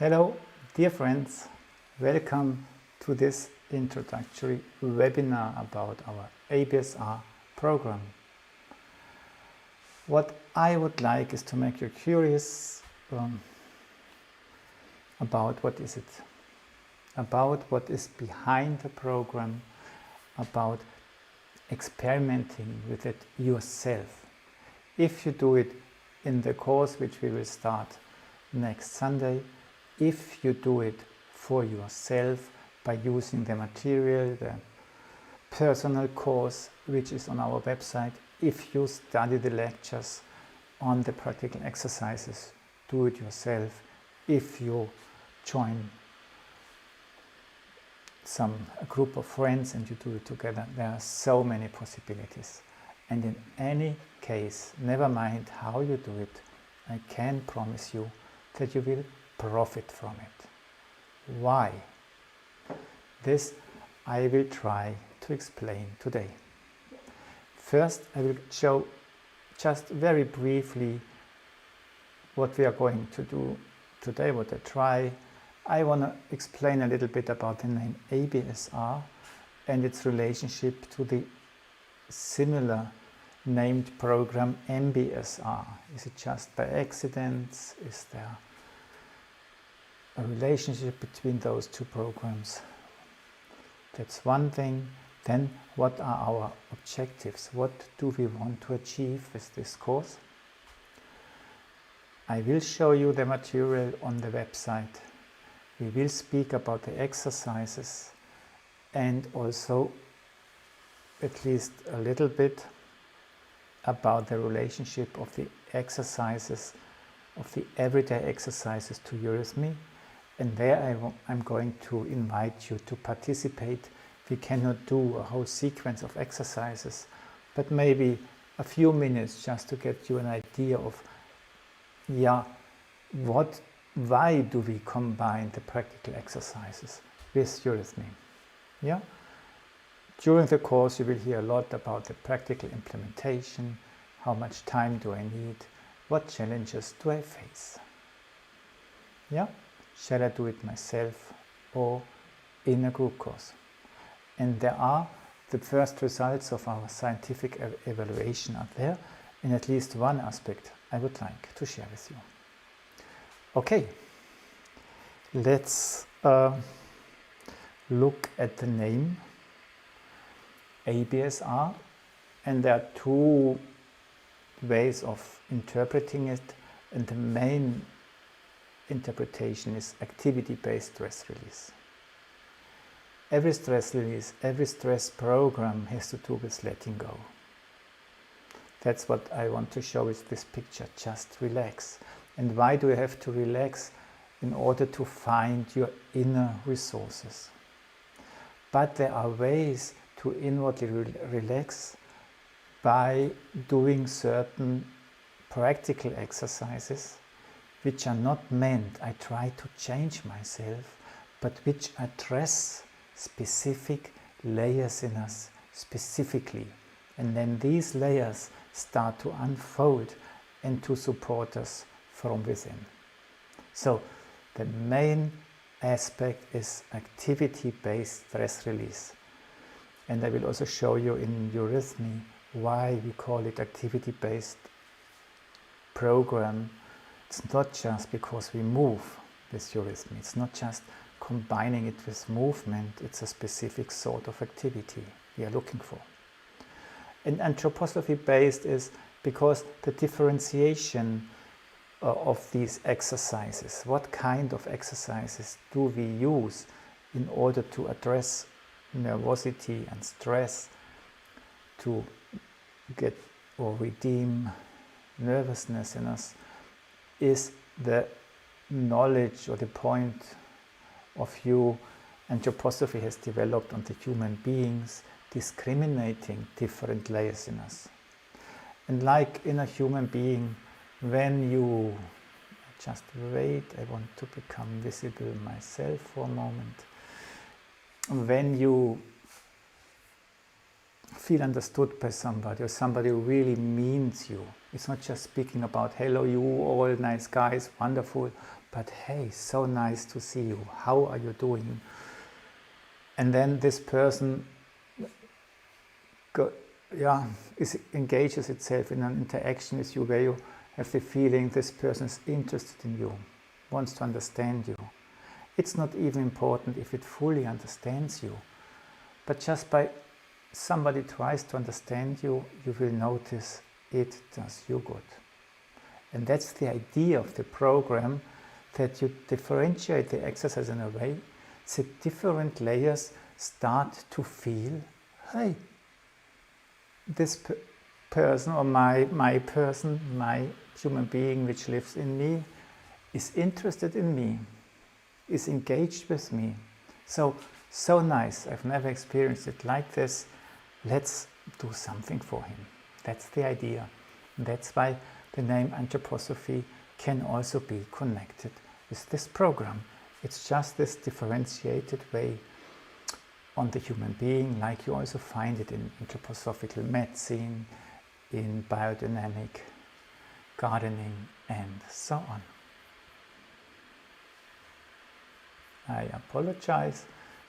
Hello, dear friends. Welcome to this introductory webinar about our ABSR program. What I would like is to make you curious about what is it, about what is behind the program, about experimenting with it yourself. If you do it in the course which we will start next Sunday, if you do it for yourself by using the material, the personal course which is on our website, if you study the lectures on the practical exercises, do it yourself. If you join a group of friends and you do it together, there are so many possibilities. And in any case, never mind how you do it, I can promise you that you will profit from it. Why? This I will try to explain today. First, I will show just very briefly what we are going to do today, what I try. I want to explain a little bit about the name ABSR and its relationship to the similar named program MBSR. Is it just by accident? Is there a relationship between those two programs? That's one thing. Then what are our objectives? What do we want to achieve with this course? I will show you the material on the website. We will speak about the exercises and also at least a little bit about the relationship of the exercises, of the everyday exercises to eurythmy. And there I'm going to invite you to participate. We cannot do a whole sequence of exercises, but maybe a few minutes just to get you an idea of, why do we combine the practical exercises with eurythmy? Yeah? During the course you will hear a lot about the practical implementation, how much time do I need, what challenges do I face? Yeah? Shall I do it myself or in a group course? And there are the first results of our scientific evaluation are there, in at least one aspect I would like to share with you. Okay, let's look at the name ABSR, and there are two ways of interpreting it, and the main interpretation is activity-based stress release. Every stress release, every stress program has to do with letting go. That's what I want to show with this picture. Just relax. And why do you have to relax? In order to find your inner resources. But there are ways to inwardly relax by doing certain practical exercises which are not meant, I try to change myself, but which address specific layers in us specifically. And then these layers start to unfold and to support us from within. So the main aspect is activity-based stress release. And I will also show you in eurythmy why we call it activity-based program. It's not just because we move with eurythmy. It's not just combining it with movement. It's a specific sort of activity we are looking for. And anthroposophy-based is because the differentiation of these exercises. What kind of exercises do we use in order to address nervosity and stress, to get or redeem nervousness in us, is the knowledge or the point of view anthroposophy has developed on the human beings, discriminating different layers in us. And like in a human being, when you just wait, I want to become visible myself for a moment. When you feel understood by somebody, or somebody who really means you, it's not just speaking about, hello you all nice guys, wonderful, but hey, so nice to see you. How are you doing? And then this person engages itself in an interaction with you where you have the feeling this person is interested in you, wants to understand you. It's not even important if it fully understands you, but just by somebody tries to understand you, you will notice it does you good. And that's the idea of the program, that you differentiate the exercise in a way that different layers start to feel, hey, this person or my person, my human being which lives in me, is interested in me, is engaged with me. So nice. I've never experienced it like this. Let's do something for him. That's the idea. And that's why the name anthroposophy can also be connected with this program. It's just this differentiated way on the human being, like you also find it in anthroposophical medicine, in biodynamic gardening, and so on. I apologize.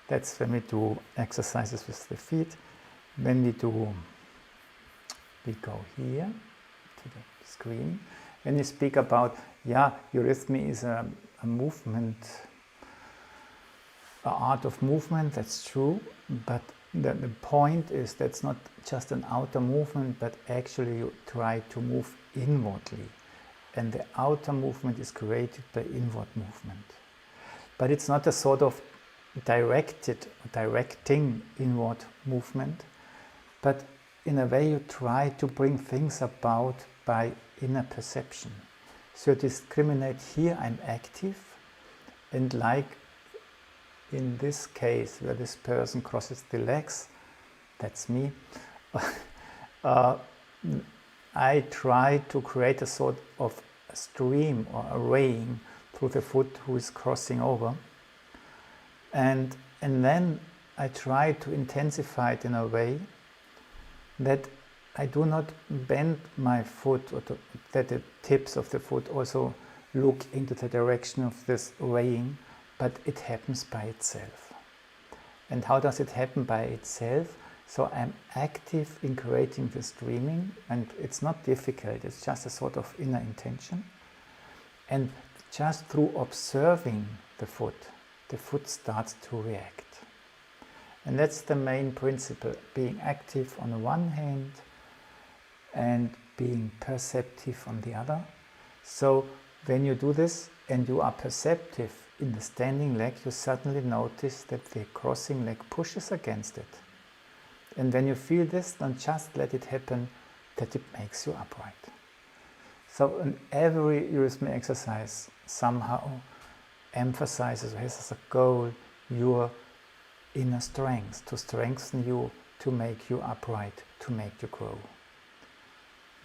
That's when we do exercises with the feet. When we go here to the screen. When you speak about, eurythmy is a movement, an art of movement, that's true, but the point is that's not just an outer movement, but actually you try to move inwardly. And the outer movement is created by inward movement. But it's not a sort of directing inward movement, but in a way you try to bring things about by inner perception. So you discriminate, here I'm active, and like in this case where this person crosses the legs, that's me, I try to create a sort of a stream or a raying through the foot who is crossing over, and then I try to intensify it in a way that I do not bend my foot, or that the tips of the foot also look into the direction of this raying, but it happens by itself. And how does it happen by itself? So I'm active in creating this streaming, and it's not difficult, it's just a sort of inner intention. And just through observing the foot starts to react. And that's the main principle, being active on the one hand and being perceptive on the other. So when you do this and you are perceptive in the standing leg, you suddenly notice that the crossing leg pushes against it. And when you feel this, then just let it happen, that it makes you upright. So in every eurythmy exercise somehow emphasizes, has as a goal, your inner strength, to strengthen you, to make you upright, to make you grow.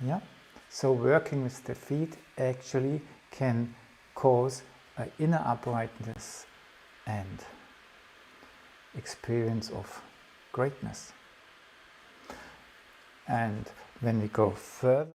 Yeah? So working with the feet actually can cause an inner uprightness and experience of greatness. And when we go further,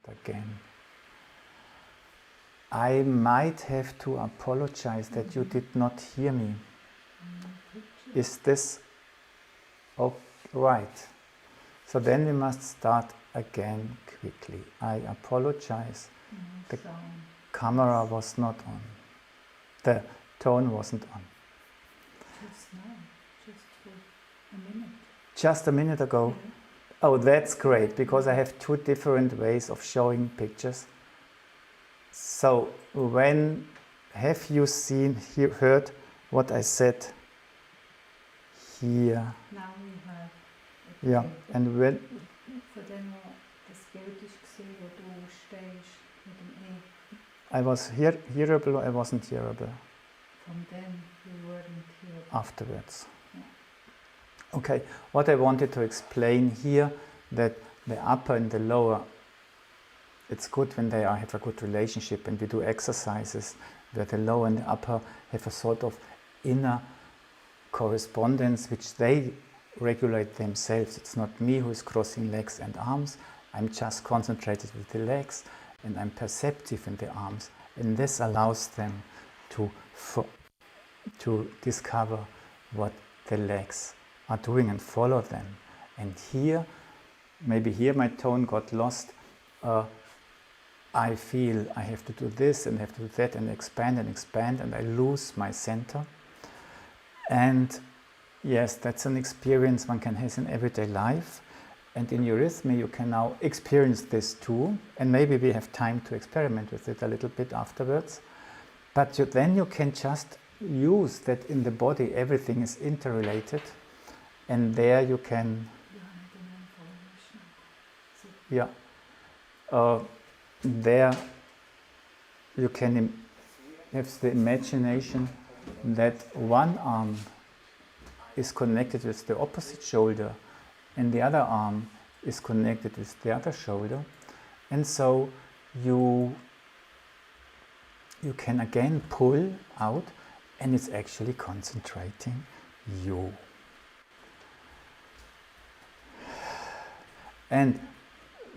again. I might have to apologize that you did not hear me. Is this all right? So then we must start again quickly. I apologize. The camera was not on. The tone wasn't on. Just now, just for a minute. Just a minute ago? Yeah. Oh, that's great, because I have two different ways of showing pictures. So, when have you heard what I said here? Now we have. Ja, and when... Von dem her das Bild ist gesehen, wo du stehst mit dem E. I was hearable or I wasn't hearable? From then you weren't here. Afterwards. Yeah. Okay, what I wanted to explain here, that the upper and the lower, it's good when they have a good relationship, and we do exercises where the lower and the upper have a sort of inner correspondence which they regulate themselves. It's not me who is crossing legs and arms. I'm just concentrated with the legs, and I'm perceptive in the arms, and this allows them to discover what the legs are doing and follow them. And here, maybe here my tone got lost. I feel I have to do this and have to do that and expand, and I lose my center. And yes, that's an experience one can have in everyday life. And in eurythmy you can now experience this too, and maybe we have time to experiment with it a little bit afterwards. But then you can just use that in the body everything is interrelated, and there you can... Yeah. There you can have the imagination that one arm is connected with the opposite shoulder and the other arm is connected with the other shoulder, and so you can again pull out, and it's actually concentrating you. And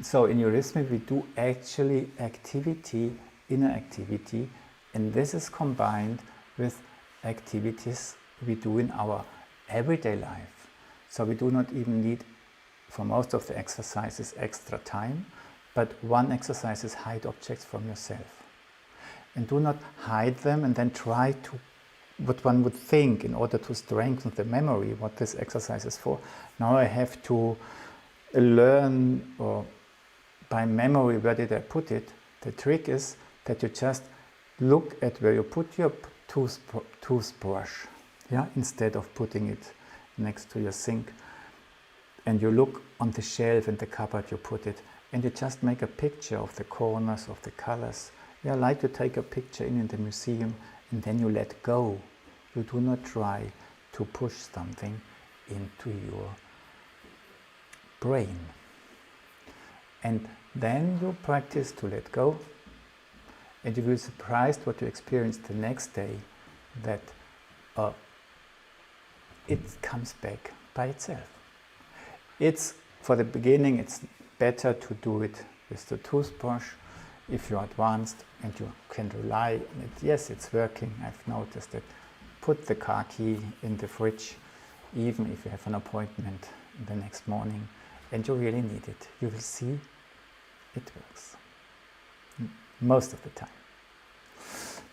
so in eurythmy we do actually activity, inner activity, and this is combined with activities we do in our everyday life. So we do not even need, for most of the exercises, extra time, but one exercise is hide objects from yourself. And do not hide them and then try to, what one would think in order to strengthen the memory, what this exercise is for. Now I have to learn, or by memory, where did I put it? The trick is that you just look at where you put your toothbrush, yeah, instead of putting it next to your sink. And you look on the shelf in the cupboard you put it, and you just make a picture of the corners, of the colors. Yeah, like you take a picture in the museum, and then you let go. You do not try to push something into your brain. And then you practice to let go, and you will be surprised what you experience the next day, that it comes back by itself. It's, for the beginning, it's better to do it with the toothbrush if you're advanced and you can rely on it. Yes, it's working, I've noticed it. Put the car key in the fridge, even if you have an appointment the next morning and you really need it. You will see it works most of the time.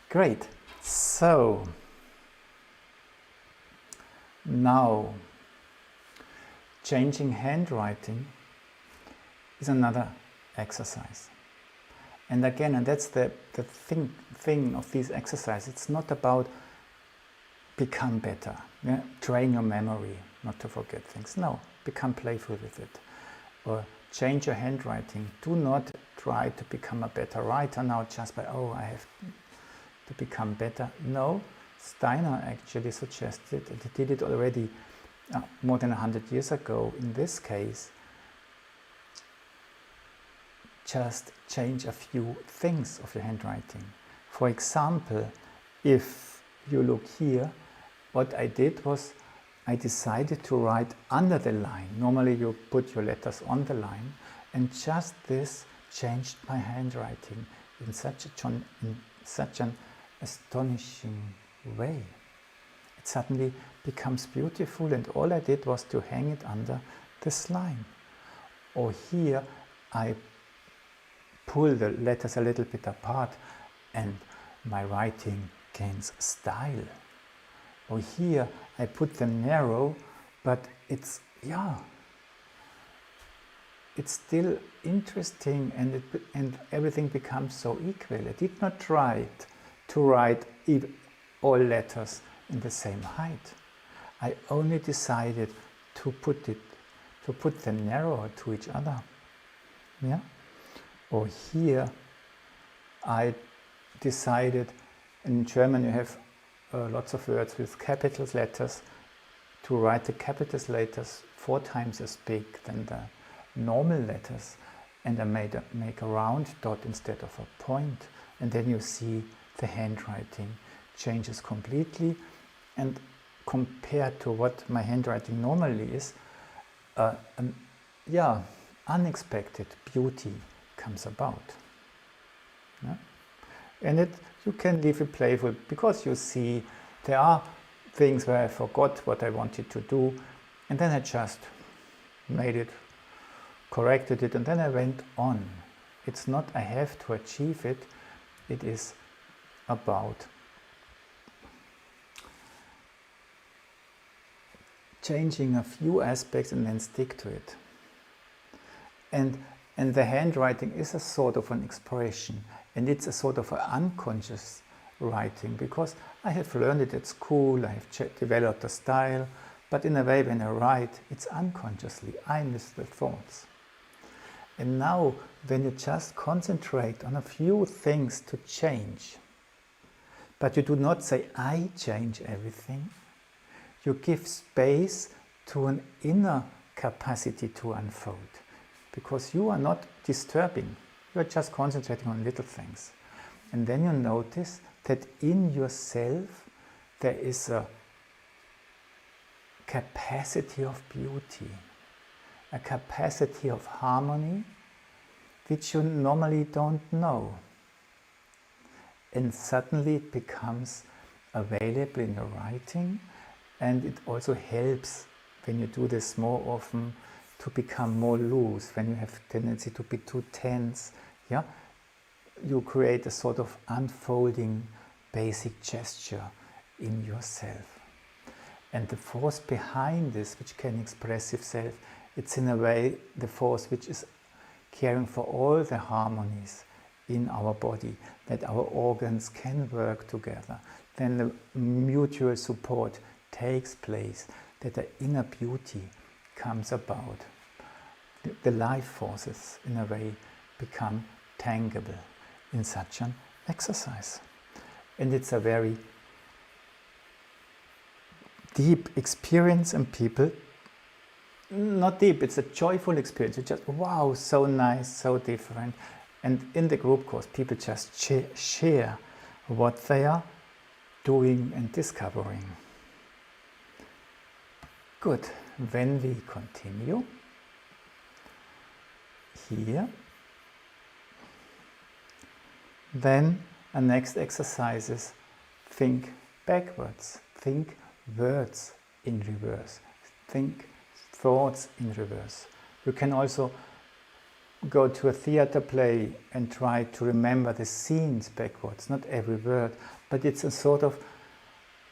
Great. So now changing handwriting is another exercise. And again, and that's the thing of these exercises, it's not about become better, yeah? Train your memory not to forget things. No, become playful with it. Or change your handwriting. Do not try to become a better writer now just by, oh, I have to become better. No, Steiner actually suggested, and he did it already more than 100 years ago. In this case, just change a few things of your handwriting. For example, if you look here, what I did was I decided to write under the line. Normally you put your letters on the line, and just this changed my handwriting in such an astonishing way. It suddenly becomes beautiful, and all I did was to hang it under this line. Or here I pull the letters a little bit apart and my writing gains style. Or here I put them narrow, but it's still interesting, and everything becomes so equal. I did not try to write all letters in the same height. I only decided to put them narrower to each other. Yeah? Or here I decided, in German you have lots of words with capital letters, to write the capital letters 4 times as big than the normal letters, and I make a round dot instead of a point, and then you see the handwriting changes completely, and compared to what my handwriting normally is, unexpected beauty comes about. Yeah? And you can leave it playful, because you see there are things where I forgot what I wanted to do, and then I just made it, corrected it, and then I went on. It's not I have to achieve it, it is about changing a few aspects and then stick to it. And the handwriting is a sort of an expression, and it's a sort of an unconscious writing, because I have learned it at school, I have developed a style, but in a way when I write, it's unconsciously, I miss the thoughts. And now, when you just concentrate on a few things to change, but you do not say, I change everything, you give space to an inner capacity to unfold, because you are not disturbing, you are just concentrating on little things. And then you notice that in yourself there is a capacity of beauty, a capacity of harmony, which you normally don't know. And suddenly it becomes available in your writing, and it also helps, when you do this more often, to become more loose. When you have tendency to be too tense, yeah, you create a sort of unfolding basic gesture in yourself. And the force behind this, which can express itself, it's in a way the force which is caring for all the harmonies in our body, that our organs can work together. Then the mutual support takes place, that the inner beauty comes about. The life forces, in a way, become tangible in such an exercise. And it's a very deep experience, and people, not deep, it's a joyful experience. You just, wow, so nice, so different. And in the group course, people just share what they are doing and discovering. Good. When we continue here, then a next exercise is think backwards, think words in reverse, think thoughts in reverse. You can also go to a theater play and try to remember the scenes backwards, not every word, but it's a sort of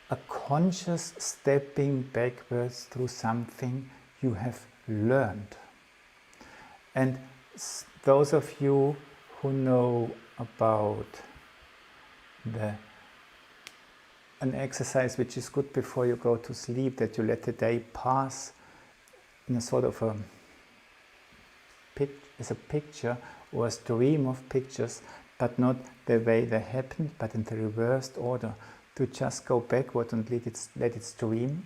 a conscious stepping backwards through something you have learned. And those of you who know about an exercise which is good before you go to sleep, that you let the day pass in a sort of as a picture or a stream of pictures, but not the way they happened, but in the reversed order, to just go backward and let it stream.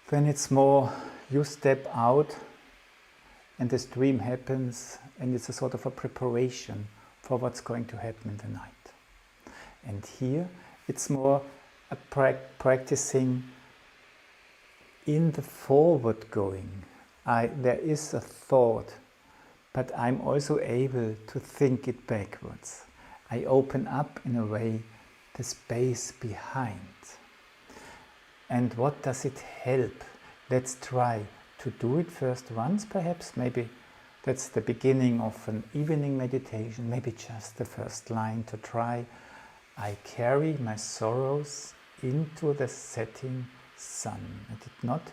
Then it's more, you step out and the stream happens, and it's a sort of a preparation for what's going to happen in the night. And here it's more a practicing in the forward going. There is a thought, but I'm also able to think it backwards. I open up in a way the space behind. And what does it help? Let's try to do it first once, perhaps. Maybe that's the beginning of an evening meditation, maybe just the first line to try. I carry my sorrows into the setting sun. I did not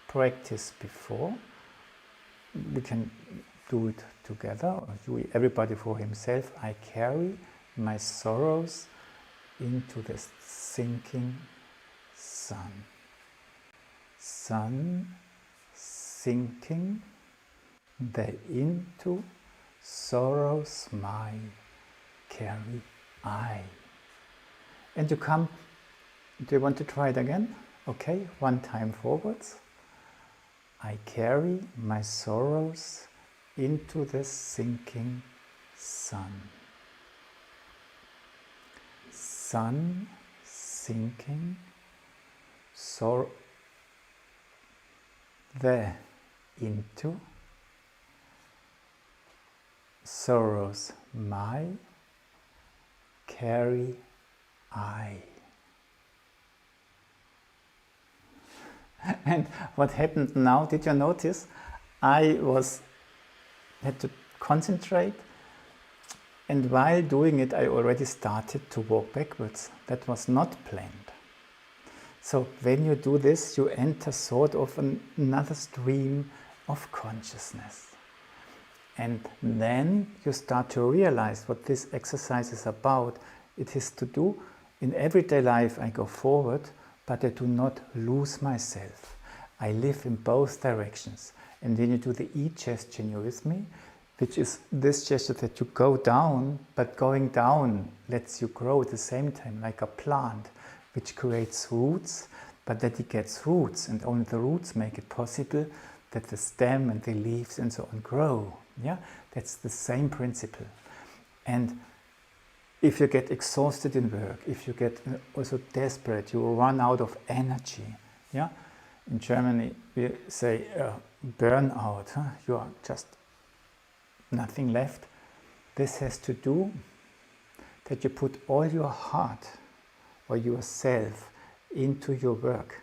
practice before. We can do it together, or do everybody for himself. I carry my sorrows into the sinking sun. Sun sinking, the into sorrows my carry I. And you come, do you want to try it again? Okay, one time forwards. I carry my sorrows into the sinking sun. Sun sinking, the into sorrows my carry I. And what happened now, did you notice? I had to concentrate, and while doing it I already started to walk backwards. That was not planned. So when you do this, you enter sort of another stream of consciousness. And then you start to realize what this exercise is about. It is to do, in everyday life I go forward, but I do not lose myself. I live in both directions. And when you do the E gesture, you're with me, which is this gesture that you go down, but going down lets you grow at the same time, like a plant, which creates roots, but that it gets roots, and only the roots make it possible that the stem and the leaves and so on grow. Yeah, that's the same principle. And if you get exhausted in work, if you get also desperate, you run out of energy. Yeah, in Germany we say burnout. You are just nothing left. This has to do that you put all your heart or yourself into your work,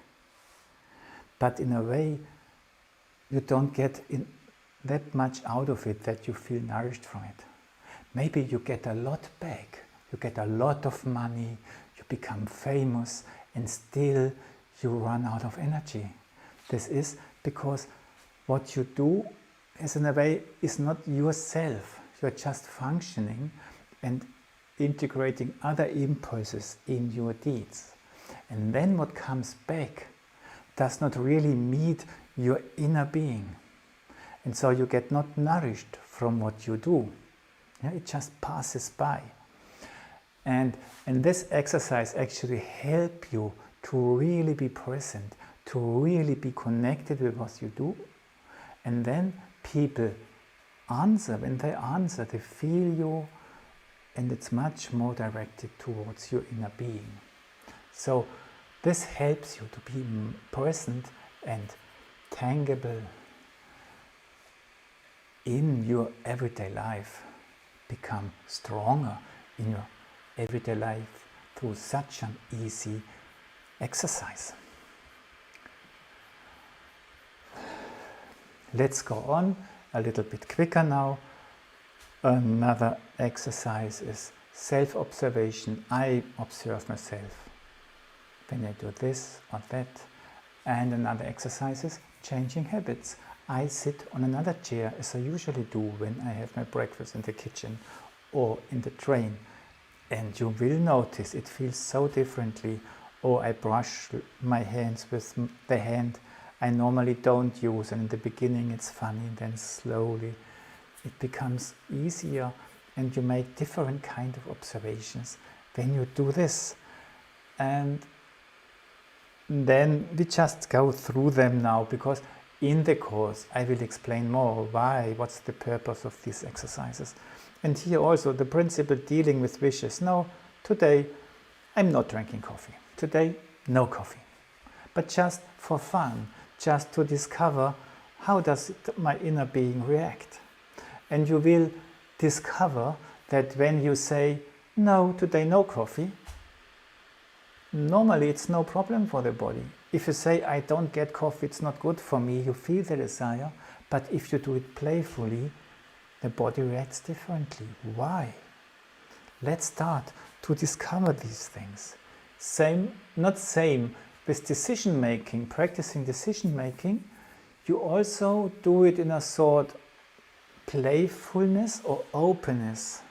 but in a way you don't get that much out of it that you feel nourished from it. Maybe you get a lot back, you get a lot of money, you become famous, and still you run out of energy. This is because what you do is in a way is not yourself. You're just functioning and integrating other impulses in your deeds. And then what comes back does not really meet your inner being. And so you get not nourished from what you do. Yeah, it just passes by. And this exercise actually helps you to really be present, to really be connected with what you do. And then people answer. When they answer, they feel you, and it's much more directed towards your inner being. So this helps you to be present and tangible in your everyday life, become stronger in your everyday life through such an easy exercise. Let's go on a little bit quicker now. Another exercise is self-observation. I observe myself when I do this or that. And another exercise is changing habits. I sit on another chair as I usually do when I have my breakfast in the kitchen or in the train. And you will notice it feels so differently. Or I brush my hands with the hand I normally don't use, and in the beginning it's funny, and then slowly it becomes easier, and you make different kind of observations when you do this. And then we just go through them now, because in the course I will explain more what's the purpose of these exercises. And here also the principle dealing with wishes. No, today I'm not drinking coffee. Today, no coffee. But just for fun, just to discover how does my inner being react. And you will discover that when you say, no, today no coffee, normally it's no problem for the body. If you say, I don't get coffee, it's not good for me, you feel the desire, but if you do it playfully, the body reacts differently. Why? Let's start to discover these things. Not same with decision making, practicing decision making, you also do it in a sort playfulness or openness.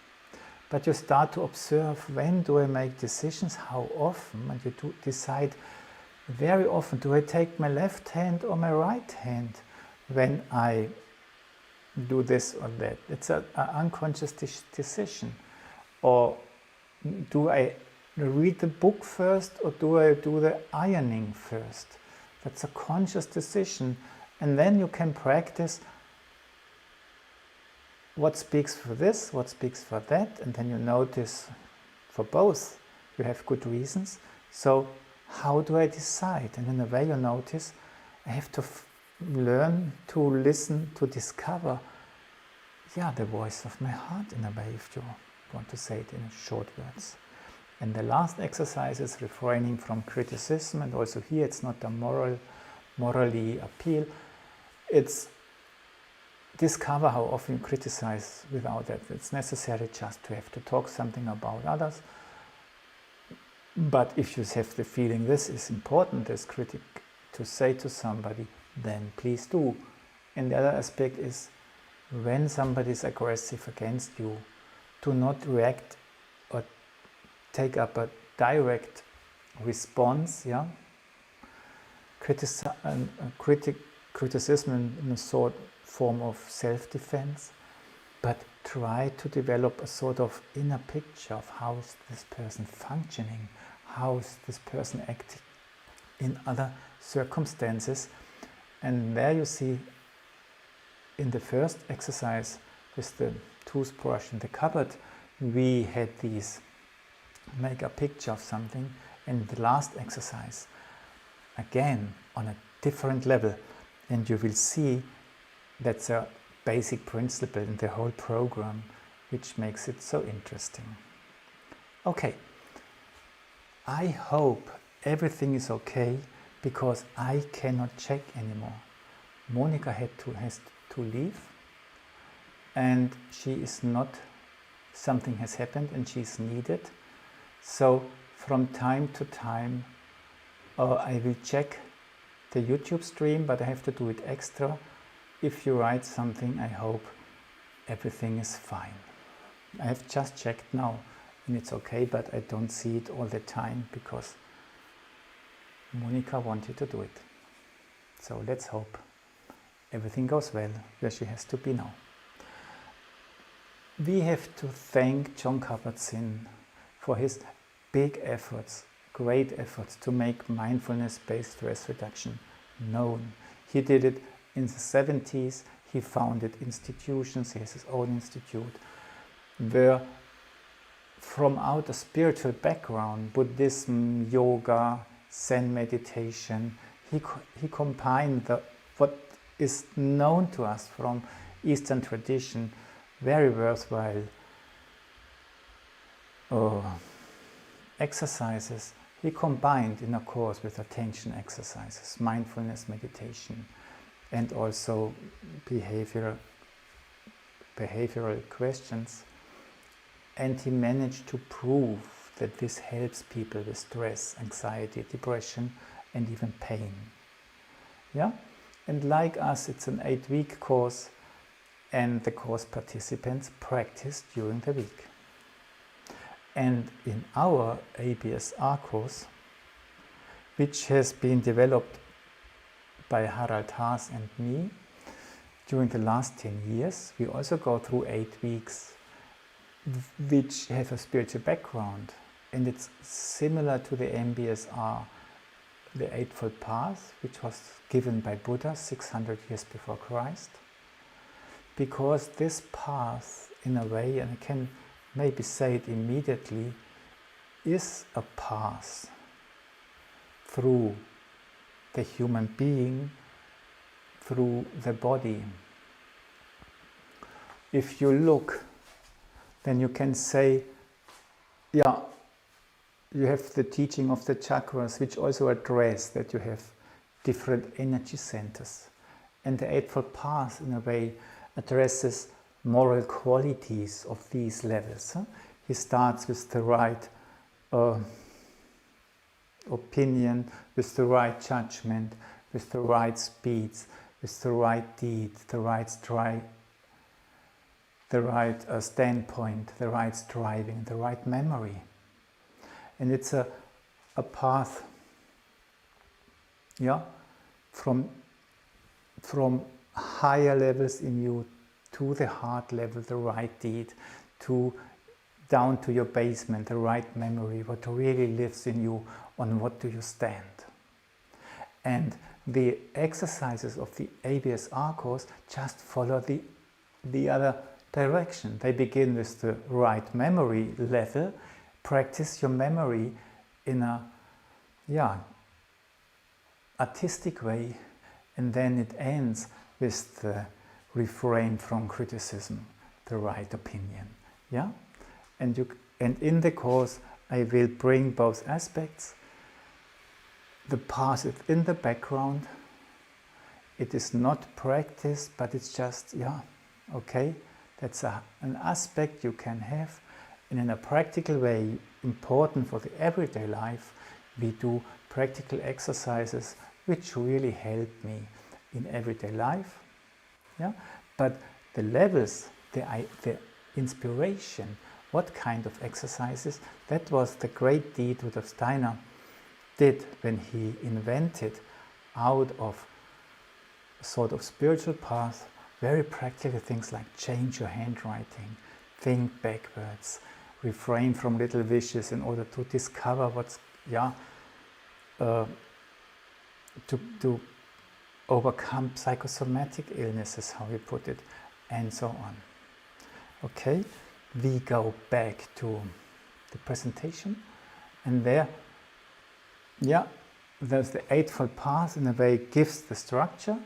But you start to observe, when do I make decisions, how often, and you decide very often, do I take my left hand or my right hand when I do this or that? It's an unconscious decision. Or do I read the book first or do I do the ironing first? That's a conscious decision. And then you can practice what speaks for this, what speaks for that, and then you notice for both you have good reasons. So how do I decide? And in a way you notice, I have to learn to listen, to discover, the voice of my heart in a way, if you want to say it in short words. And the last exercise is refraining from criticism, and also here it's not a morally appeal, it's discover how often you criticize without that. It's necessary just to have to talk something about others. But if you have the feeling this is important as critic to say to somebody, then please do. And the other aspect is, when somebody is aggressive against you, do not react or take up a direct response. Criticism in a sort form of self-defense, but try to develop a sort of inner picture of how is this person functioning, how is this person acting in other circumstances. And there you see, in the first exercise with the toothbrush in the cupboard, we had these make a picture of something, and the last exercise again on a different level, and you will see that's a basic principle in the whole program, which makes it so interesting. Okay, I hope everything is okay, because I cannot check anymore. Monica has to leave, and she is not, something has happened and she's needed. So from time to time I will check the YouTube stream, but I have to do it extra. If you write something, I hope everything is fine. I have just checked now and it's okay, but I don't see it all the time because Monica wanted to do it. So let's hope everything goes well where she has to be now. We have to thank John Kabat-Zinn for his big efforts, great efforts to make mindfulness-based stress reduction known. He did it in the 70s, he founded institutions, he has his own institute, where from out a spiritual background, Buddhism, yoga, Zen meditation, he combined what is known to us from Eastern tradition, very worthwhile exercises. He combined in a course with attention exercises, mindfulness meditation, and also behavioral questions. And he managed to prove that this helps people with stress, anxiety, depression, and even pain. Yeah? And like us, it's an 8-week course, and the course participants practice during the week. And in our ABSR course, which has been developed by Harald Haas and me during the last 10 years, we also go through 8 weeks which have a spiritual background, and it's similar to the ABSR, the Eightfold Path, which was given by Buddha 600 years before Christ, because this path, in a way, and I can maybe say it immediately, is a path through the human being, through the body. if you look, then you can say, yeah, you have the teaching of the chakras, which also address that you have different energy centers. And the Eightfold Path, in a way, addresses moral qualities of these levels. He starts with the right opinion, with the right judgment, with the right speeds, with the right deed, the right standpoint, the right striving, the right memory. And it's a path, yeah, from higher levels in you to the heart level, the right deed, to down to your basement, the right memory, what really lives in you, on what do you stand. And the exercises of the ABSR course just follow the other direction. They begin with the right memory level. Practice your memory in a artistic way, and then it ends with the refrain from criticism, the right opinion. Yeah, and in the course I will bring both aspects. The path is in the background. It is not practice, but it's just okay. That's an aspect you can have. And in a practical way, important for the everyday life, we do practical exercises which really help me in everyday life. Yeah? But the levels, the inspiration, what kind of exercises, that was the great deed Rudolf Steiner did when he invented out of a sort of spiritual path very practical things like change your handwriting, think backwards, refrain from little wishes in order to discover what's, to overcome psychosomatic illnesses, how you put it, and so on. Okay, we go back to the presentation, and there's the Eightfold Path, in a way, gives the structure.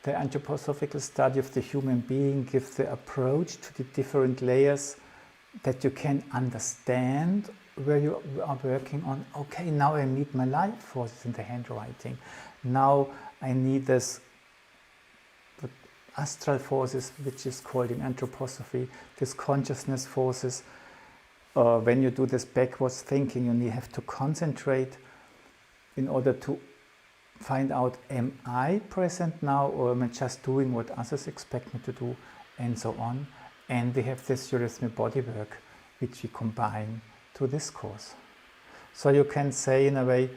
The anthroposophical study of the human being gives the approach to the different layers that you can understand where you are working on. Okay, now I need my life forces in the handwriting. Now I need this astral forces, which is called in anthroposophy, this consciousness forces. When you do this backwards thinking, you have to concentrate in order to find out, am I present now, or am I just doing what others expect me to do, and so on. And we have this eurythmic bodywork, which we combine to this course. So you can say, in a way,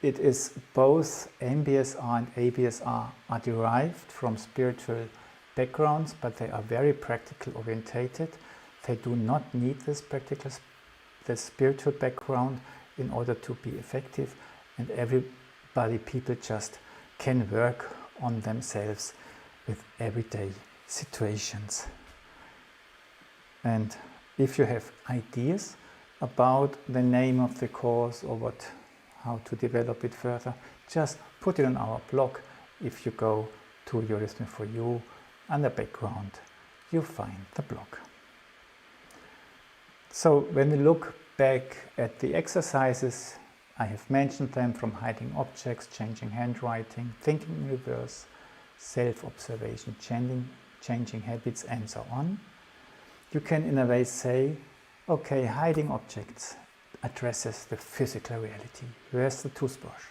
it is both MBSR and ABSR are derived from spiritual backgrounds, but they are very practical orientated. They do not need this spiritual background in order to be effective, and people just can work on themselves with everyday situations. And if you have ideas about the name of the course or how to develop it further, just put it on our blog. If you go to Eurythmy for You, under background, you find the blog. So when we look back at the exercises, I have mentioned them, from hiding objects, changing handwriting, thinking in reverse, self-observation, changing habits, and so on. You can in a way say, okay, hiding objects addresses the physical reality. Where's the toothbrush?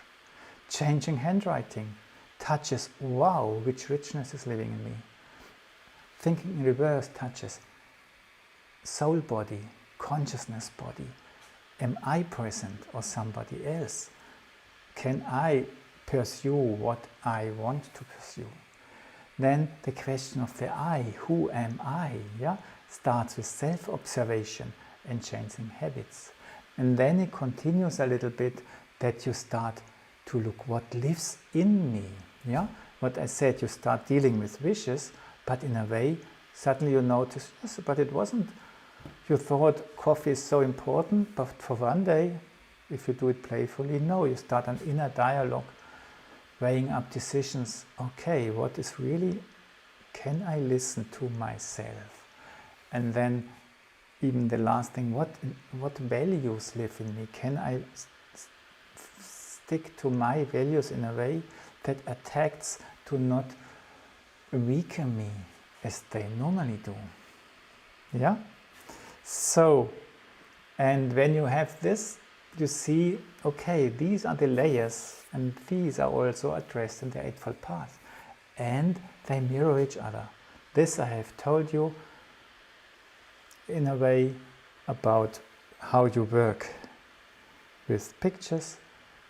Changing handwriting touches, wow, which richness is living in me. Thinking in reverse touches soul body, consciousness body. Am I present or somebody else? Can I pursue what I want to pursue? Then the question of the I, who am I, starts with self-observation and changing habits. And then it continues a little bit that you start to look what lives in me. What I said, you start dealing with wishes, but in a way, suddenly you notice, yes, but it wasn't. You thought coffee is so important, but for one day, if you do it playfully, no, you start an inner dialogue, weighing up decisions. Okay, what is really Can I listen to myself? And then even the last thing, what values live in me? Can I stick to my values in a way that attacks to not weaken me as they normally do? Yeah? So, and when you have this, you see, okay, these are the layers, and these are also addressed in the Eightfold Path. And they mirror each other. This I have told you in a way about how you work with pictures.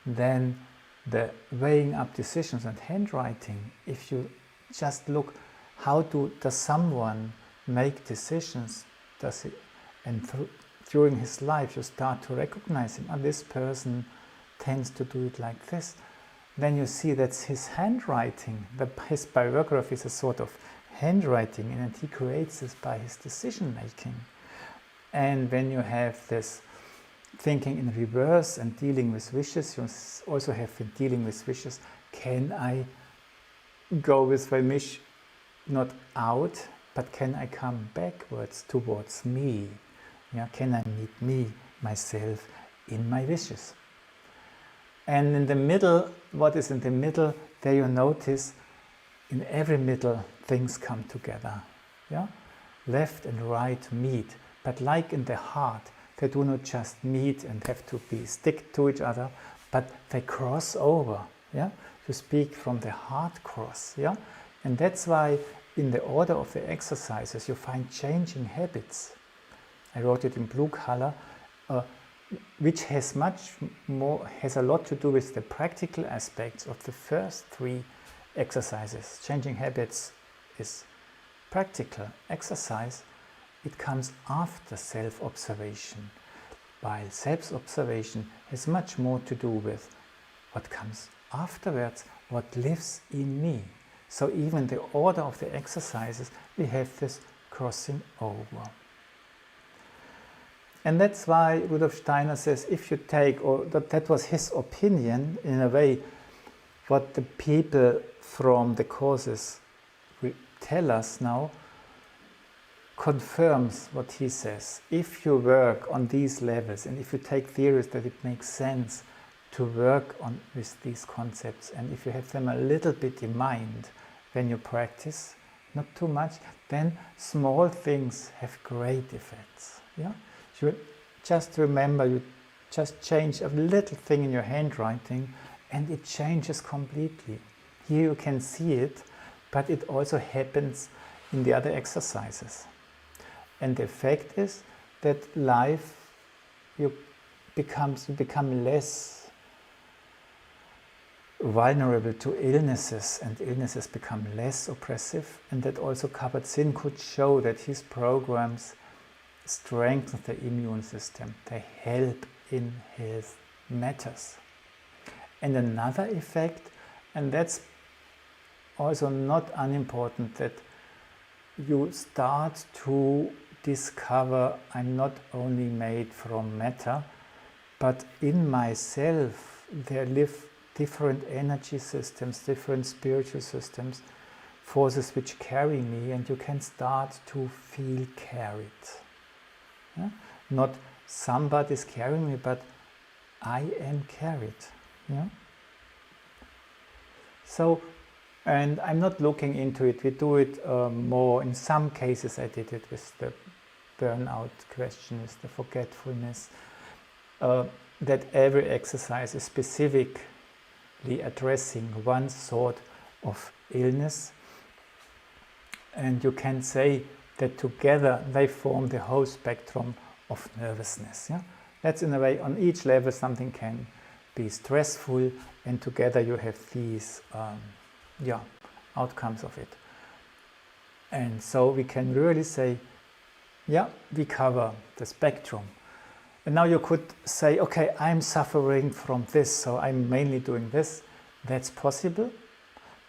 Then the weighing up decisions and handwriting, if you just look, how does someone make decisions? During his life you start to recognize him, this person tends to do it like this. Then you see that's his handwriting. His biography is a sort of handwriting, and he creates this by his decision making. And when you have this thinking in reverse and dealing with wishes, you also have in dealing with wishes, can I go with my wish not out, but can I come backwards towards me? Yeah, can I meet me, myself, in my wishes? And in the middle, what is in the middle, there you notice in every middle things come together. Yeah? Left and right meet, but like in the heart, they do not just meet and have to stick to each other, but they cross over. Yeah? You speak from the heart cross. Yeah? And that's why in the order of the exercises you find changing habits. I wrote it in blue color, which has a lot to do with the practical aspects of the first three exercises. Changing habits is practical exercise. It comes after self-observation, while self-observation has much more to do with what comes afterwards, what lives in me. So even the order of the exercises, we have this crossing over. And that's why Rudolf Steiner says, if you take, or that was his opinion, in a way, what the people from the courses tell us now, confirms what he says. If you work on these levels, and if you take theories that it makes sense to work on with these concepts, and if you have them a little bit in mind when you practice, not too much, then small things have great effects. Yeah? You just remember, you just change a little thing in your handwriting and it changes completely. Here you can see it, but it also happens in the other exercises. And the effect is that life, you become less vulnerable to illnesses, and illnesses become less oppressive. And that also Kabat-Zinn could show that his programs strengthen the immune system. They help in health matters. And another effect, and that's also not unimportant, that you start to discover I'm not only made from matter, but in myself there live different energy systems, different spiritual systems, forces which carry me, and you can start to feel carried. Yeah? Not somebody's carrying me, but I am carried. Yeah? So, and I'm not looking into it, we do it more, in some cases I did it with the burnout question, with the forgetfulness, that every exercise is specifically addressing one sort of illness, and you can say that together they form the whole spectrum of nervousness. Yeah? That's in a way, on each level something can be stressful, and together you have these outcomes of it. And so we can really say, yeah, we cover the spectrum. And now you could say, okay, I'm suffering from this, so I'm mainly doing this. That's possible,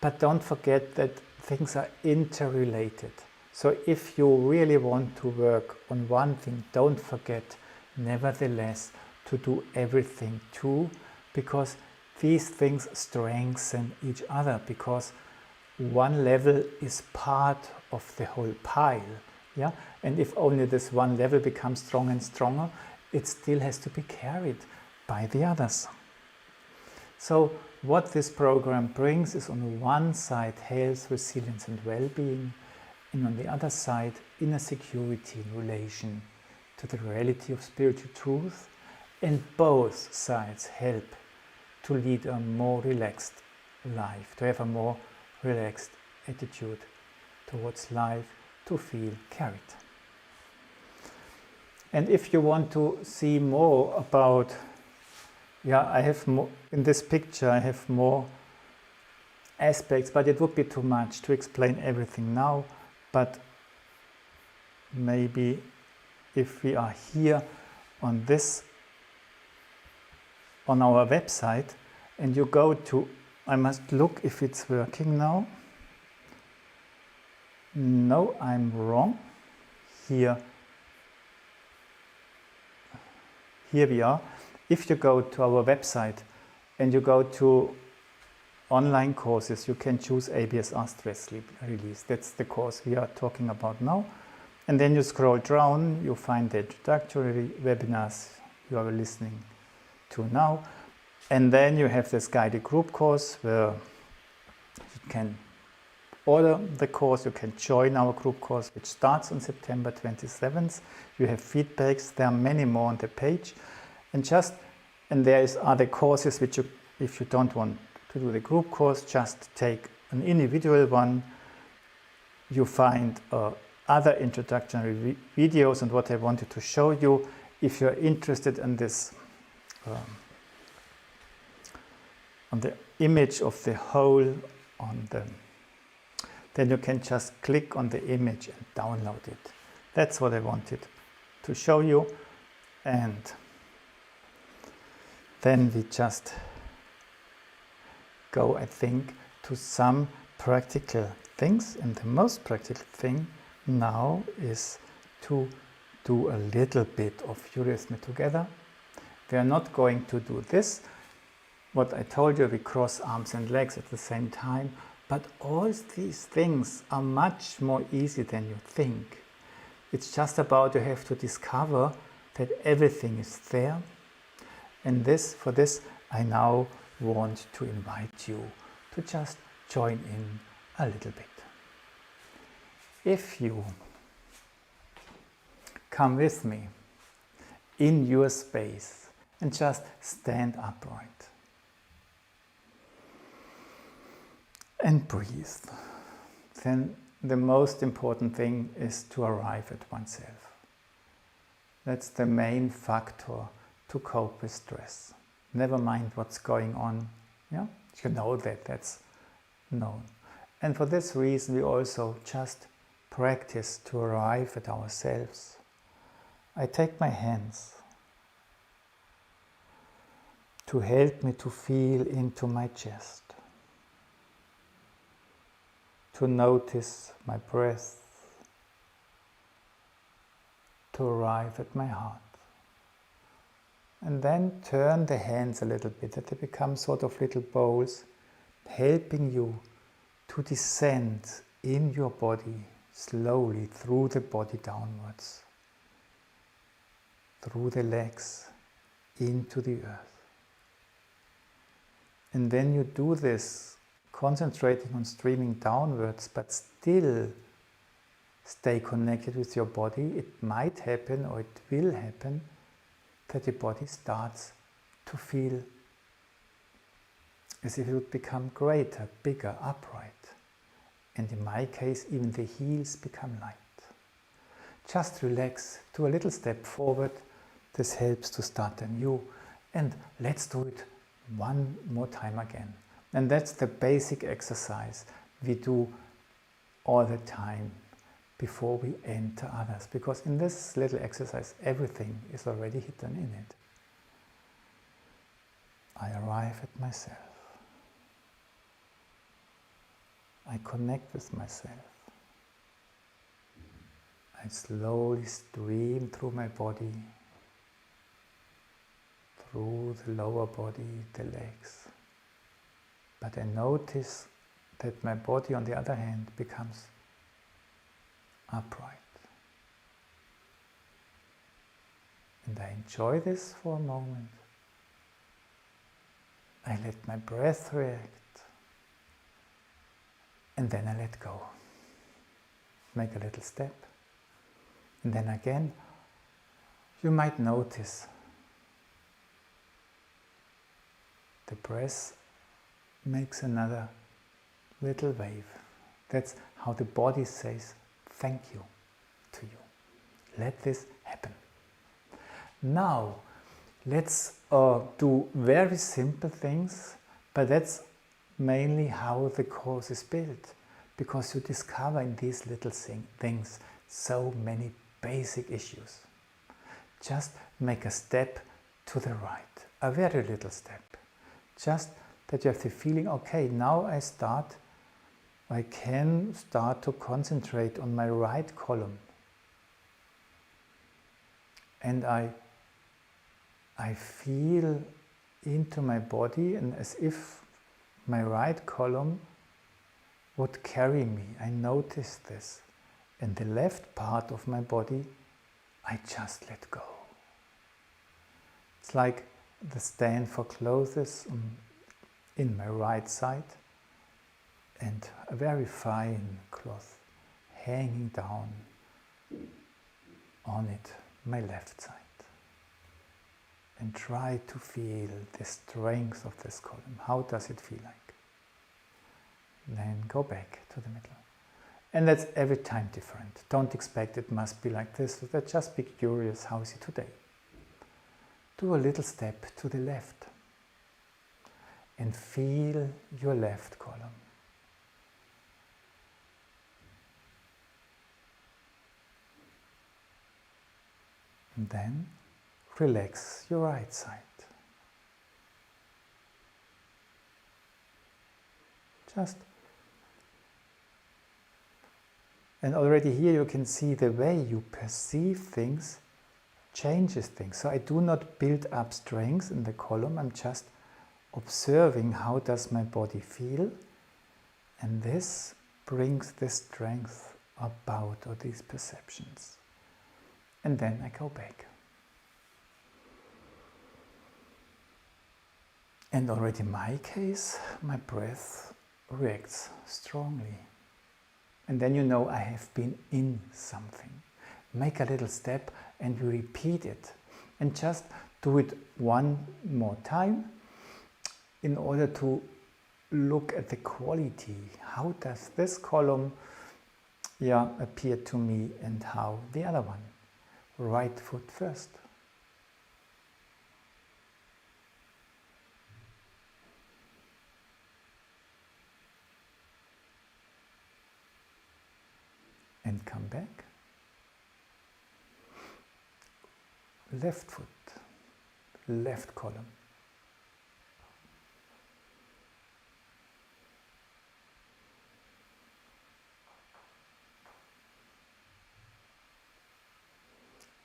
but don't forget that things are interrelated. So if you really want to work on one thing, don't forget, nevertheless, to do everything too, because these things strengthen each other, because one level is part of the whole pile. Yeah? And if only this one level becomes stronger and stronger, it still has to be carried by the others. So what this program brings is, on the one side, health, resilience and well-being, and on the other side, inner security in relation to the reality of spiritual truth, and both sides help to lead a more relaxed life, to have a more relaxed attitude towards life, to feel carried. And if you want to see more about, I have more, in this picture I have more aspects, but it would be too much to explain everything now. But maybe if we are here on this, on our website, and you go to, I must look if it's working now. No, I'm wrong. Here we are. If you go to our website and you go to online courses, you can choose ABSR Stress Sleep Release. That's the course we are talking about now. And then you scroll down, you find the introductory webinars you are listening to now. And then you have this guided group course where you can order the course, you can join our group course, which starts on September 27th. You have feedbacks, there are many more on the page. And there is other courses which you, if you don't want to do the group course, just take an individual one. You find other introductory videos, and what I wanted to show you, if you're interested in this, on the image of the whole, then you can just click on the image and download it. That's what I wanted to show you. And then we just go, I think, to some practical things. And the most practical thing now is to do a little bit of Eurythmy together. We are not going to do this. What I told you, we cross arms and legs at the same time. But all these things are much more easy than you think. It's just about, you have to discover that everything is there. And for this, I now want to invite you to just join in a little bit. If you come with me in your space and just stand upright and breathe, then the most important thing is to arrive at oneself. That's the main factor to cope with stress. Never mind what's going on. Yeah? You know that's known. And for this reason, we also just practice to arrive at ourselves. I take my hands to help me to feel into my chest, to notice my breath, to arrive at my heart. And then turn the hands a little bit, that they become sort of little bowls, helping you to descend in your body slowly through the body downwards, through the legs, into the earth. And then you do this, concentrating on streaming downwards, but still stay connected with your body. It might happen, or it will happen, that your body starts to feel as if it would become greater, bigger, upright. And in my case, even the heels become light. Just relax, do a little step forward. This helps to start anew. And let's do it one more time again. And that's the basic exercise we do all the time before we enter others. Because in this little exercise, everything is already hidden in it. I arrive at myself. I connect with myself. I slowly stream through my body, through the lower body, the legs. But I notice that my body, on the other hand, becomes upright. And I enjoy this for a moment. I let my breath react. And then I let go. Make a little step. And then again, you might notice the breath makes another little wave. That's how the body says thank you to you. Let this happen. Now, let's do very simple things, but that's mainly how the course is built, because you discover in these little things so many basic issues. Just make a step to the right, a very little step. Just that you have the feeling, okay, now I can start to concentrate on my right column. And I feel into my body, and as if my right column would carry me. I notice this. And the left part of my body, I just let go. It's like the stand for clothes in my right side, and a very fine cloth hanging down on it, my left side. And try to feel the strength of this column. How does it feel like? Then go back to the middle. And that's every time different. Don't expect it must be like this. Just be curious, how is it today? Do a little step to the left. And feel your left column. And then relax your right side. And already here you can see the way you perceive things changes things. So I do not build up strength in the column, I'm just observing how does my body feel, and this brings the strength about or these perceptions. And then I go back. And already in my case, my breath reacts strongly. And then you know I have been in something. Make a little step and you repeat it. And just do it one more time in order to look at the quality. How does this column appear to me, and how the other one? Right foot first. And come back. Left foot, left column.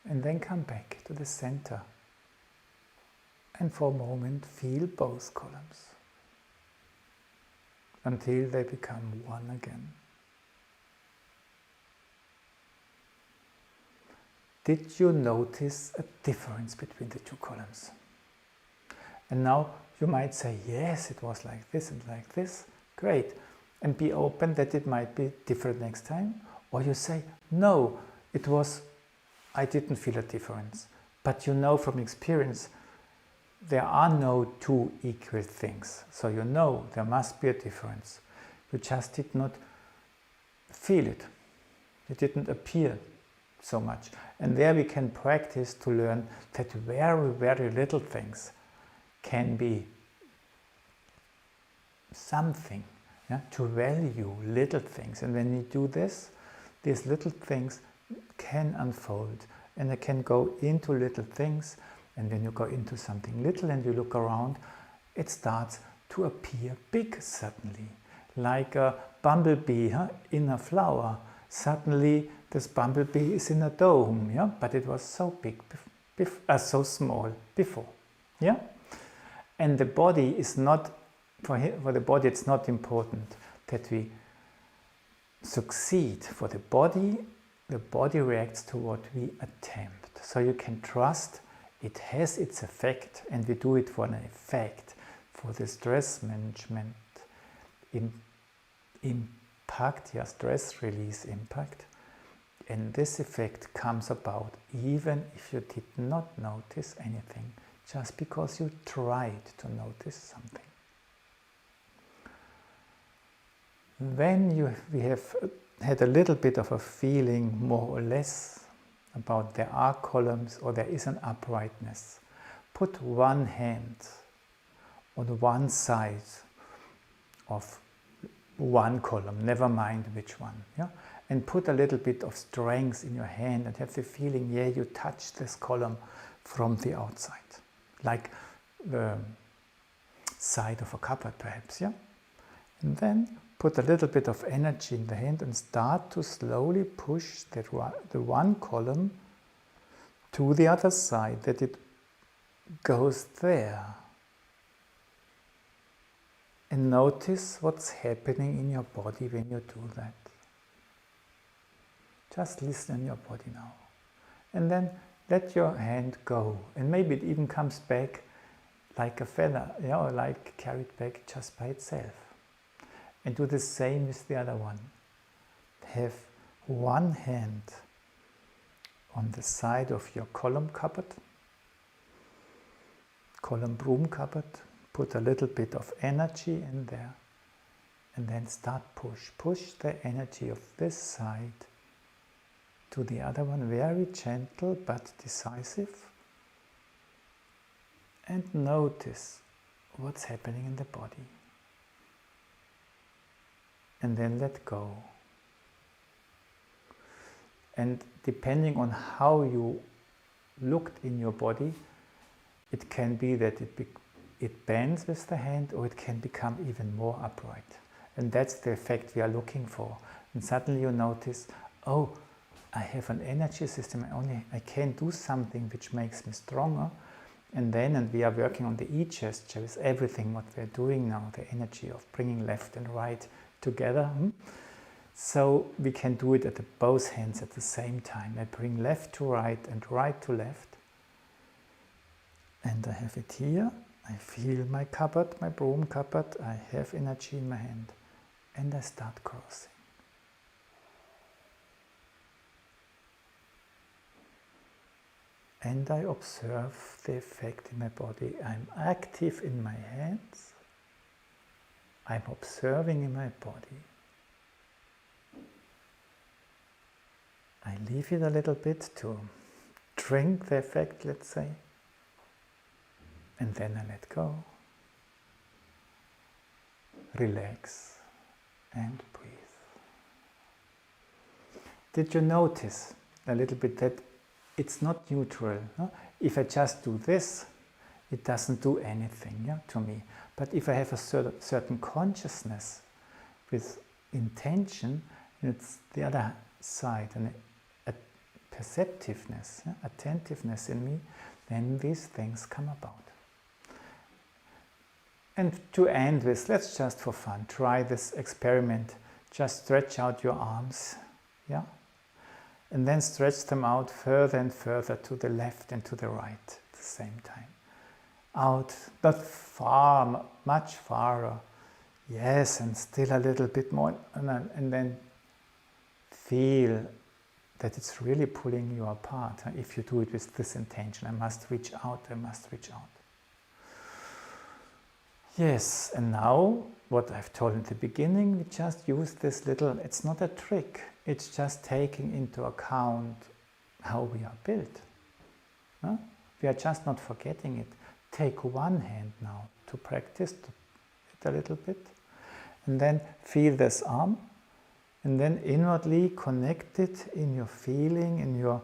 And then come back to the center. And for a moment feel both columns until they become one again. Did you notice a difference between the two columns? And now you might say, yes, it was like this and like this. Great. And be open that it might be different next time. Or you say, no, I didn't feel a difference. But you know from experience, there are no two equal things. So you know there must be a difference. You just did not feel it. It didn't appear so much. And there we can practice to learn that very, very little things can be something, to value little things. And when you do this, these little things can unfold, and they can go into little things. And when you go into something little and you look around, it starts to appear big suddenly, like a bumblebee in a flower. Suddenly this bumblebee is in a dome, but it was so big, so small before. And the body is not, for the body it's not important that we succeed for the body reacts to what we attempt. So you can trust it has its effect, and we do it for an effect, for the stress management impact, stress release impact. And this effect comes about even if you did not notice anything, just because you tried to notice something. When we have had a little bit of a feeling, more or less, about there are columns or there is an uprightness, put one hand on one side of one column, never mind which one, and put a little bit of strength in your hand and have the feeling, you touch this column from the outside, like the side of a cupboard perhaps, and then put a little bit of energy in the hand and start to slowly push the one column to the other side, that it goes there. And notice what's happening in your body when you do that. Just listen in your body now. And then let your hand go. And maybe it even comes back like a feather, or like carried back just by itself. And do the same with the other one. Have one hand on the side of your column cupboard, column broom cupboard. Put a little bit of energy in there, and then start push the energy of this side to the other one, very gentle but decisive, and notice what's happening in the body. And then let go. And depending on how you looked in your body, it can be that it bends with the hand, or it can become even more upright. And that's the effect we are looking for. And suddenly you notice, oh, I have an energy system, I can do something which makes me stronger. And we are working on the E-gesture with everything what we're doing now, the energy of bringing left and right together. So we can do it at both hands at the same time. I bring left to right and right to left. And I have it here. I feel my cupboard, my broom cupboard. I have energy in my hand. And I start crossing. And I observe the effect in my body. I'm active in my hands. I'm observing in my body. I leave it a little bit to drink the effect, let's say. And then I let go. Relax and breathe. Did you notice a little bit that it's not neutral? No? If I just do this, it doesn't do anything to me. But if I have a certain consciousness with intention, it's the other side, and a perceptiveness, attentiveness in me, then these things come about. And to end with, let's just for fun try this experiment. Just stretch out your arms, and then stretch them out further and further to the left and to the right at the same time. Out, not far, much farther. Yes, and still a little bit more, and then feel that it's really pulling you apart. If you do it with this intention, I must reach out, I must reach out. Yes, and now, what I've told in the beginning, we just use this little, it's not a trick, it's just taking into account how we are built. We are just not forgetting it. Take one hand now to practice it a little bit, and then feel this arm, and then inwardly connect it in your feeling, in your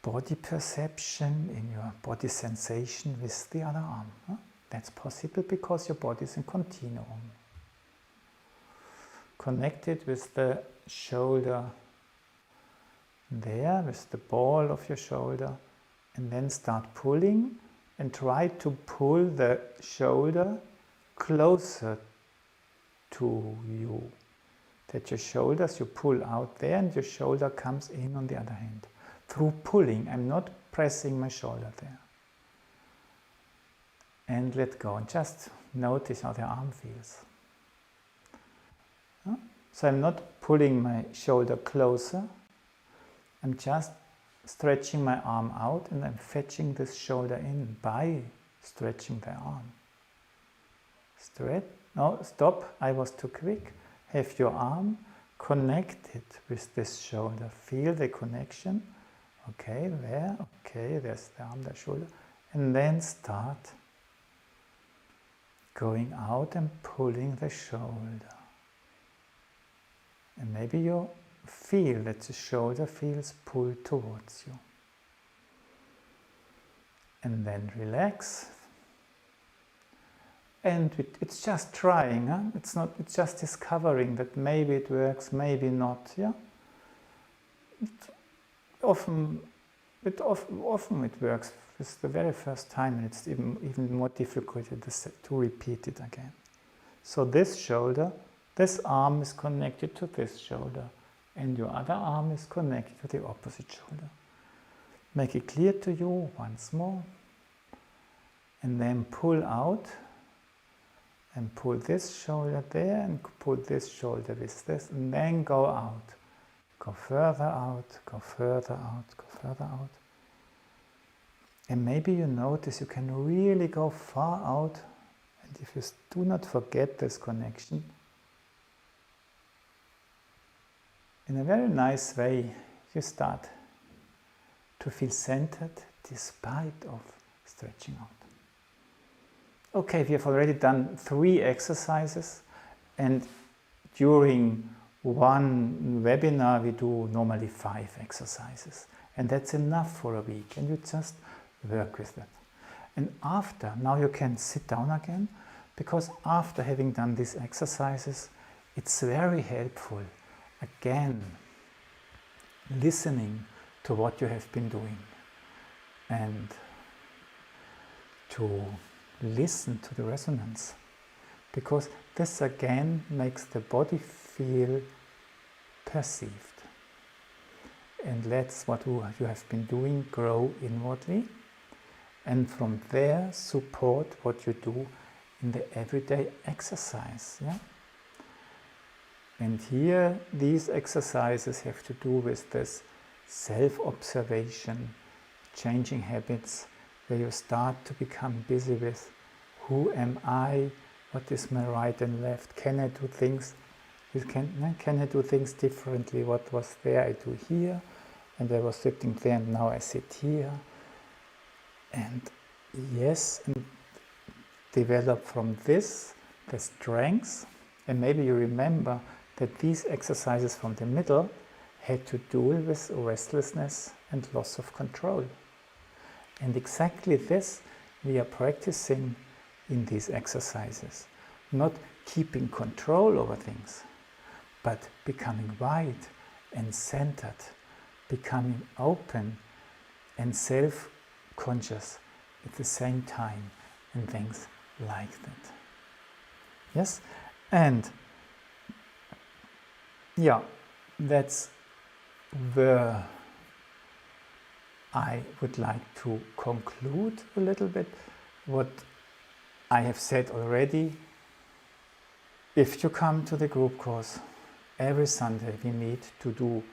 body perception, in your body sensation with the other arm. That's possible because your body is in continuum. Connect it with the shoulder there, with the ball of your shoulder, and then start pulling, and try to pull the shoulder closer to you. That your shoulders, you pull out there and your shoulder comes in on the other hand. Through pulling, I'm not pressing my shoulder there. And let go and just notice how the arm feels. So I'm not pulling my shoulder closer, I'm just stretching my arm out and I'm fetching this shoulder in by stretching the arm. Stretch, no, stop, I was too quick. Have your arm connected with this shoulder. Feel the connection. Okay, there's the arm, the shoulder. And then start going out and pulling the shoulder. And maybe you feel that the shoulder feels pulled towards you. And then relax. And it's just trying, huh? It's just discovering that maybe it works, maybe not, yeah? Often it works with the very first time, and it's even more difficult to repeat it again. So this shoulder, this arm is connected to this shoulder, and your other arm is connected to the opposite shoulder. Make it clear to you once more, and then pull out, and pull this shoulder there, and pull this shoulder with this, and then go out. Go further out, go further out, go further out. And maybe you notice you can really go far out, and if you do not forget this connection, in a very nice way, you start to feel centered despite of stretching out. Okay, we have already done 3 exercises, and during one webinar we do normally 5 exercises, and that's enough for a week, and you just work with that. And after, now you can sit down again, because after having done these exercises, it's very helpful again listening to what you have been doing and to listen to the resonance, because this again makes the body feel perceived and lets what you have been doing grow inwardly, and from there support what you do in the everyday exercise. Yeah? And here these exercises have to do with this self-observation, changing habits, where you start to become busy with who am I, what is my right and left, can I do things, can I do things differently, what was there I do here, and I was sitting there and now I sit here, and yes, and develop from this the strengths. And maybe you remember that these exercises from the middle had to do with restlessness and loss of control. And exactly this we are practicing in these exercises. Not keeping control over things, but becoming wide and centered, becoming open and self-conscious at the same time, and things like that. Yes? And yeah, that's where I would like to conclude a little bit what I have said already. If you come to the group course, every Sunday we meet to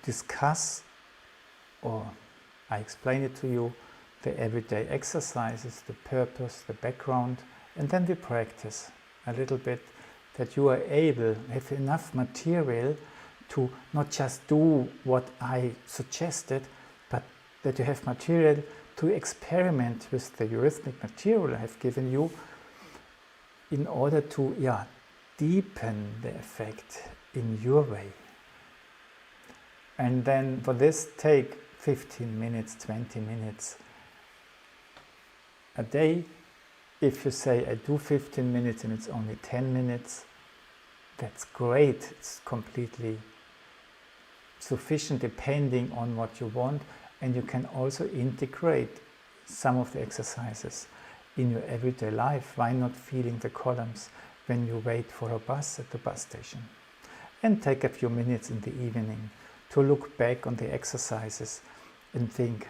discuss, or I explain it to you, the everyday exercises, the purpose, the background, and then we practice a little bit, that you are able, have enough material to not just do what I suggested, but that you have material to experiment with the eurythmic material I have given you, in order to deepen the effect in your way. And then for this, take 15 minutes, 20 minutes a day. If you say, I do 15 minutes and it's only 10 minutes, that's great. It's completely sufficient depending on what you want, and you can also integrate some of the exercises in your everyday life. Why not feeling the columns? when you wait for a bus at the bus station. And take a few minutes in the evening to look back on the exercises and think,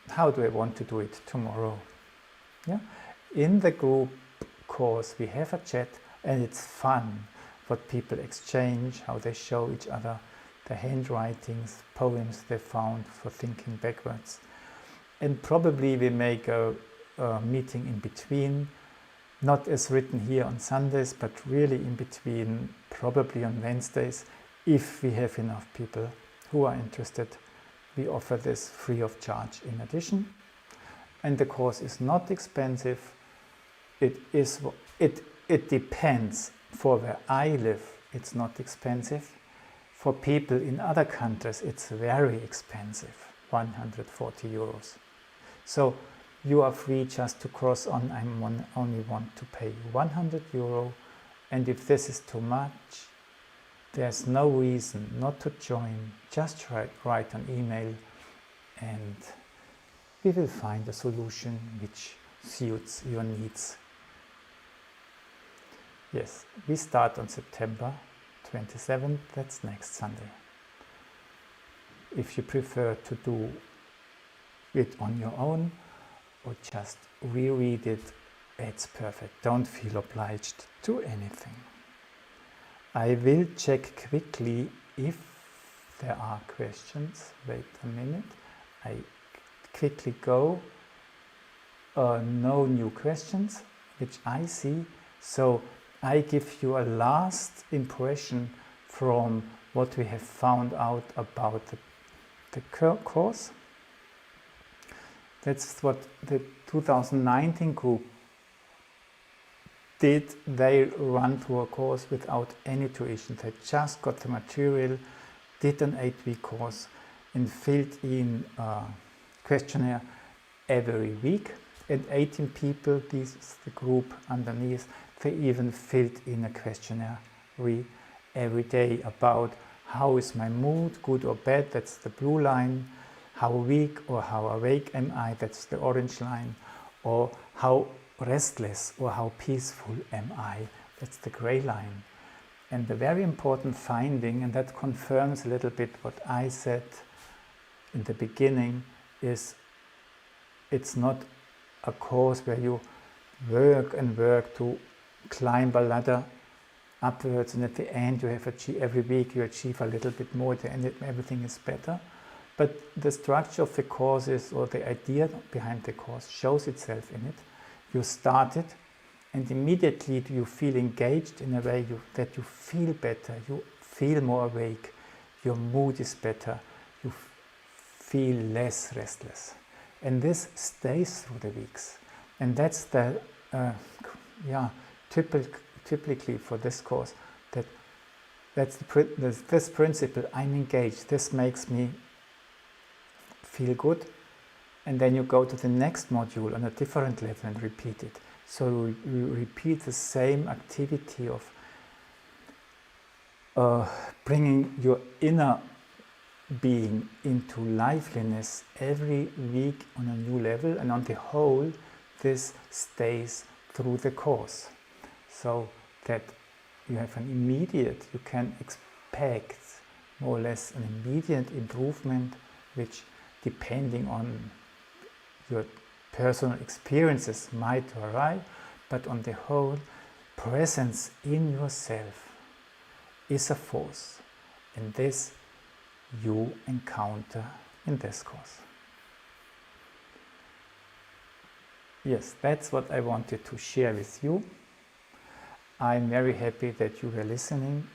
how do I want to do it tomorrow? Yeah? In the group course we have a chat, and it's fun what people exchange, how they show each other the handwritings, poems they found for thinking backwards. And probably we make a meeting in between, not as written here on Sundays, but really in between, probably on Wednesdays, if we have enough people who are interested. We offer this free of charge in addition. And the course is not expensive. It depends. For where I live, it's not expensive. For people in other countries, it's very expensive, 140 euros. So you are free just to cross on, I only want to pay 100 euro, and if this is too much, there's no reason not to join. Just write an email and we will find a solution which suits your needs. Yes, we start on September 27th, that's next Sunday. If you prefer to do it on your own or just reread it, it's perfect. Don't feel obliged to anything. I will check quickly if there are questions. Wait a minute. I quickly go. No new questions, which I see. So I give you a last impression from what we have found out about the course. That's what the 2019 group did. They run through a course without any tuition. They just got the material, did an 8-week course, and filled in a questionnaire every week. And 18 people, this is the group underneath, they even filled in a questionnaire every day about how is my mood, good or bad, that's the blue line, how weak or how awake am I, that's the orange line, or how restless or how peaceful am I, that's the gray line. And the very important finding, and that confirms a little bit what I said in the beginning, is it's not a course where you work and work to climb a ladder upwards, and at the end you have every week you achieve a little bit more, at the end everything is better. But the structure of the course is, or the idea behind the course shows itself in it. You start it and immediately you feel engaged in a way that you feel better, you feel more awake, your mood is better, you feel less restless. And this stays through the weeks. And that's the, typically for this course, that's this principle, I'm engaged, this makes me feel good. And then you go to the next module on a different level and repeat it. So you repeat the same activity of bringing your inner being into liveliness every week on a new level, and on the whole this stays through the course, so that you have you can expect more or less an immediate improvement, which depending on your personal experiences might arrive, but on the whole, presence in yourself is a force, and this you encounter in this course. Yes, that's what I wanted to share with you. I'm very happy that you were listening.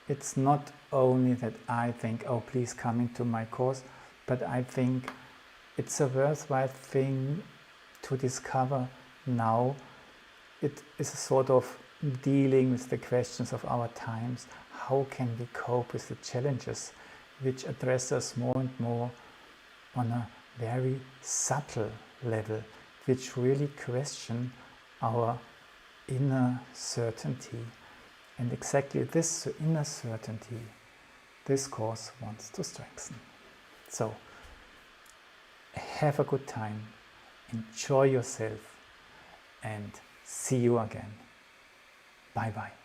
It's not only that I think, oh, please come into my course, but I think it's a worthwhile thing to discover now. It is a sort of dealing with the questions of our times. How can we cope with the challenges which address us more and more on a very subtle level, which really question our inner certainty. And exactly this inner certainty, this course wants to strengthen. So, have a good time, enjoy yourself, and see you again. Bye-bye.